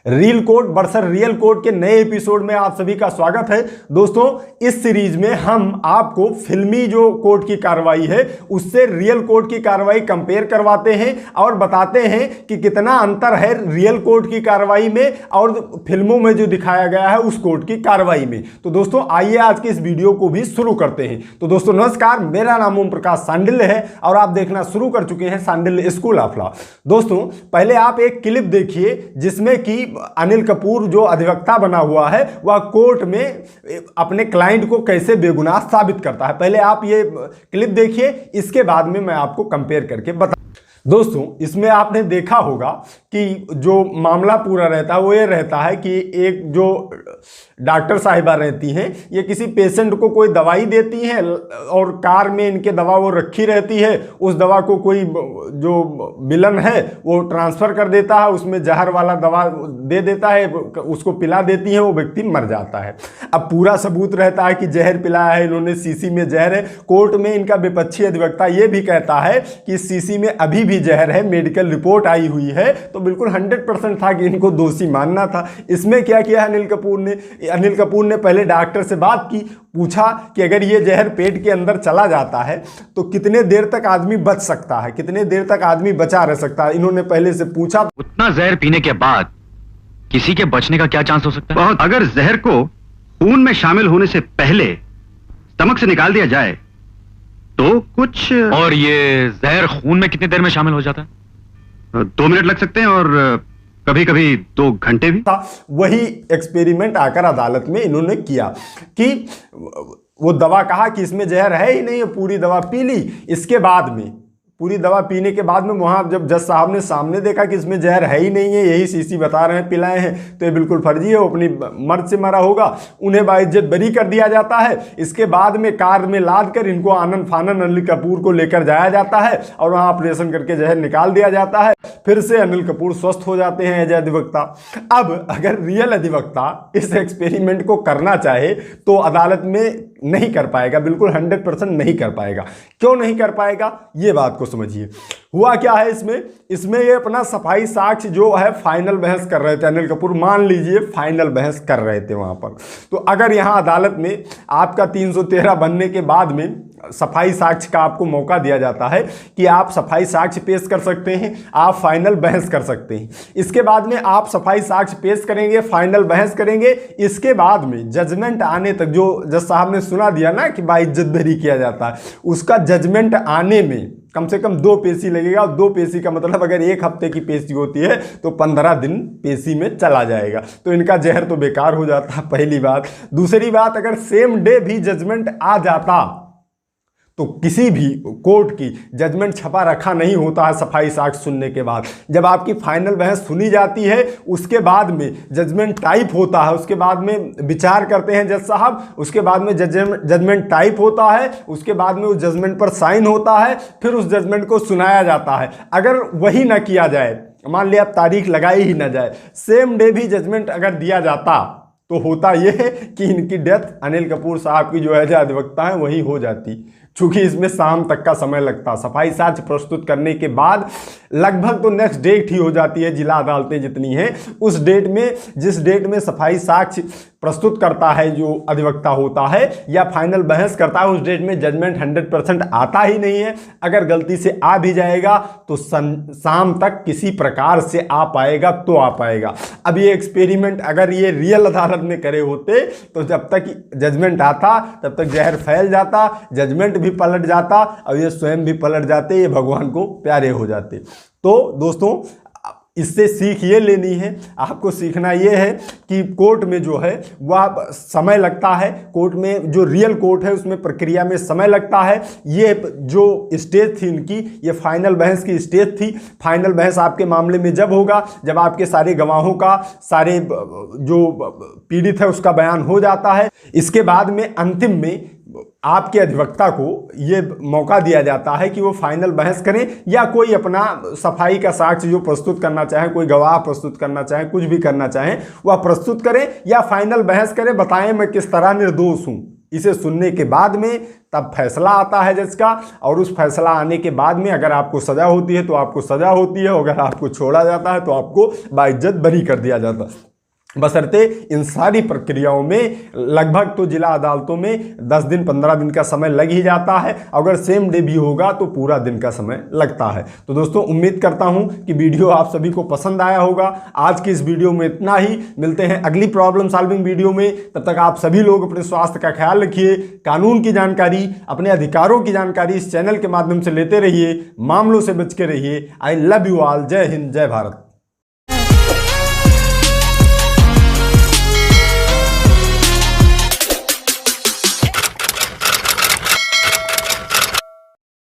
Reel court versus real court के नए episode में आप सभी का स्वागत है। दोस्तों, इस सीरीज में हम आपको फिल्मी जो कोर्ट की कार्रवाई है उससे रियल कोर्ट की कार्रवाई कंपेयर करवाते हैं और बताते हैं कि कितना अंतर है रियल कोर्ट की कार्रवाई में और फिल्मों में जो दिखाया गया है उस कोर्ट की कार्रवाई में। तो दोस्तों, आइए आज की इस वीडियो को भी शुरू करते हैं। तो दोस्तों नमस्कार, मेरा नाम ओम प्रकाश सांडिल्य है और आप देखना शुरू कर चुके हैं सांडिल्य स्कूल ऑफ लॉ। दोस्तों, पहले आप एक क्लिप देखिए जिसमें कि अनिल कपूर जो अधिवक्ता बना हुआ है वह कोर्ट में अपने क्लाइंट को कैसे बेगुनाह साबित करता है। पहले आप ये क्लिप देखिए, इसके बाद में मैं आपको कंपेयर करके बता। दोस्तों, इसमें आपने देखा होगा कि जो मामला पूरा रहता है वो ये रहता है कि एक जो डॉक्टर साहिबा रहती हैं, ये किसी पेशेंट को कोई दवाई देती हैं और कार में इनके दवा वो रखी रहती है। उस दवा को कोई जो विलन है वो ट्रांसफ़र कर देता है, उसमें जहर वाला दवा दे देता है, उसको पिला देती है, वो व्यक्ति मर जाता है। अब पूरा सबूत रहता है कि जहर पिलाया है इन्होंने, शीशी में जहर है। कोर्ट में इनका विपक्षी अधिवक्ता ये भी कहता है कि शीशी में अभी भी जहर है, मेडिकल रिपोर्ट आई हुई है, तो बिल्कुल 100% था कि इनको दोषी मानना था। इसमें क्या किया अनिल कपूर ने पहले डॉक्टर से बात की, पूछा कि अगर ये जहर पेट के अंदर चला जाता है तो कितने देर तक आदमी बच सकता है, कितने देर तक आदमी बचा रह सकता है। इन्होंने पहले से पूछा। उतना जहर पीने के बाद किसी के बचने का क्या चांस हो सकता है? बहुत। अगर जहर को खून में शामिल होने से पहले स्टमक से निकाल दिया जाए तो कुछ। और ये जहर खून में कितनी देर में शामिल हो जाता है? 2 मिनट लग सकते हैं और कभी कभी 2 घंटे भी। वही एक्सपेरिमेंट आकर अदालत में इन्होंने किया कि वो दवा कहा कि इसमें जहर है ही नहीं, पूरी दवा पी ली। इसके बाद में पूरी दवा पीने के बाद में वहाँ जब जज साहब ने सामने देखा कि इसमें जहर है ही नहीं है, यही शीशी बता रहे हैं पिलाए हैं, तो ये बिल्कुल फर्जी है, वो अपनी मर्द से मरा होगा। उन्हें बाइज्जत बरी कर दिया जाता है। इसके बाद में कार में लाद कर इनको आनन फानन अनिल कपूर को लेकर जाया जाता है और वहाँ ऑपरेशन करके जहर निकाल दिया जाता है। फिर से अनिल कपूर स्वस्थ हो जाते हैं एज अधिवक्ता। अब अगर रियल अधिवक्ता इस एक्सपेरिमेंट को करना चाहे तो अदालत में नहीं कर पाएगा, बिल्कुल 100% नहीं कर पाएगा। क्यों नहीं कर पाएगा, ये बात को समझिए। हुआ क्या है इसमें ये अपना सफाई साक्ष्य जो है फाइनल बहस कर रहे थे। अनिल कपूर मान लीजिए फाइनल बहस कर रहे थे वहाँ पर। तो अगर यहाँ अदालत में आपका 313 बनने के बाद में सफाई साक्ष्य का आपको मौका दिया जाता है कि आप सफाई साक्ष्य पेश कर सकते हैं, आप फाइनल बहस कर सकते हैं। इसके बाद में आप सफाई साक्ष्य पेश करेंगे, फाइनल बहस करेंगे। इसके बाद में जजमेंट आने तक, जो जज साहब ने सुना दिया ना कि बाइज्जत बरी किया जाता है, उसका जजमेंट आने में कम से कम 2 पेशी लगेगा। और 2 पेशी का मतलब अगर 1 हफ्ते की पेशी होती है तो 15 दिन पेशी में चला जाएगा। तो इनका जहर तो बेकार हो जाता, पहली बात। दूसरी बात, अगर सेम डे भी जजमेंट आ जाता तो किसी भी कोर्ट की जजमेंट छपा रखा नहीं होता है सफाई साक्ष्य सुनने के बाद। जब आपकी फाइनल बहस सुनी जाती है उसके बाद में जजमेंट टाइप होता है, उसके बाद में विचार करते हैं जज साहब, उसके बाद में जजमेंट टाइप होता है, उसके बाद में उस जजमेंट पर साइन होता है, फिर उस जजमेंट को सुनाया जाता है। अगर वही ना किया जाए, मान लिया आप तारीख लगाई ही ना जाए, सेम डे भी जजमेंट अगर दिया जाता तो होता यह है कि इनकी डेथ अनिल कपूर साहब की जो है अधिवक्ता है वही हो जाती। चूंकि इसमें शाम तक का समय लगता, सफाई साक्ष्य प्रस्तुत करने के बाद लगभग तो नेक्स्ट डेट ही हो जाती है। जिला अदालतें जितनी हैं उस डेट में, जिस डेट में सफाई साक्ष्य प्रस्तुत करता है जो अधिवक्ता होता है या फाइनल बहस करता है, उस डेट में जजमेंट 100% आता ही नहीं है। अगर गलती से आ भी जाएगा तो शाम तक किसी प्रकार से आ पाएगा तो आ पाएगा। अब ये एक्सपेरिमेंट अगर ये रियल अदालत में करे होते तो जब तक जजमेंट आता तब तक जहर फैल जाता, जजमेंट भी पलट जाता और ये स्वयं भी पलट जाते, ये भगवान को प्यारे हो जाते। तो दोस्तों, इससे सीख ये लेनी है, आपको सीखना ये है कि कोर्ट में जो है वह समय लगता है। कोर्ट में जो रियल कोर्ट है उसमें प्रक्रिया में समय लगता है। ये जो स्टेज थी इनकी, ये फाइनल बहस की स्टेज थी। फाइनल बहस आपके मामले में जब होगा जब आपके सारे गवाहों का, सारे जो पीड़ित है उसका बयान हो जाता है। इसके बाद में अंतिम में आपके अधिवक्ता को ये मौका दिया जाता है कि वो फाइनल बहस करें या कोई अपना सफाई का साक्ष्य जो प्रस्तुत करना चाहे, कोई गवाह प्रस्तुत करना चाहे, कुछ भी करना चाहें वह प्रस्तुत करें या फाइनल बहस करें, बताएं मैं किस तरह निर्दोष हूं। इसे सुनने के बाद में तब फैसला आता है जज का, और उस फैसला आने के बाद में अगर आपको सजा होती है तो आपको सजा होती है, अगर आपको छोड़ा जाता है तो आपको बाइज्जत बरी कर दिया जाता है। बशर्ते इन सारी प्रक्रियाओं में लगभग तो जिला अदालतों में 10 दिन 15 दिन का समय लग ही जाता है, अगर सेम डे भी होगा तो पूरा दिन का समय लगता है। तो दोस्तों उम्मीद करता हूं कि वीडियो आप सभी को पसंद आया होगा। आज की इस वीडियो में इतना ही, मिलते हैं अगली प्रॉब्लम सॉल्विंग वीडियो में। तब तक आप सभी लोग अपने स्वास्थ्य का ख्याल रखिए, कानून की जानकारी, अपने अधिकारों की जानकारी इस चैनल के माध्यम से लेते रहिए, मामलों से बच के रहिए। I love you all. जय हिंद, जय भारत।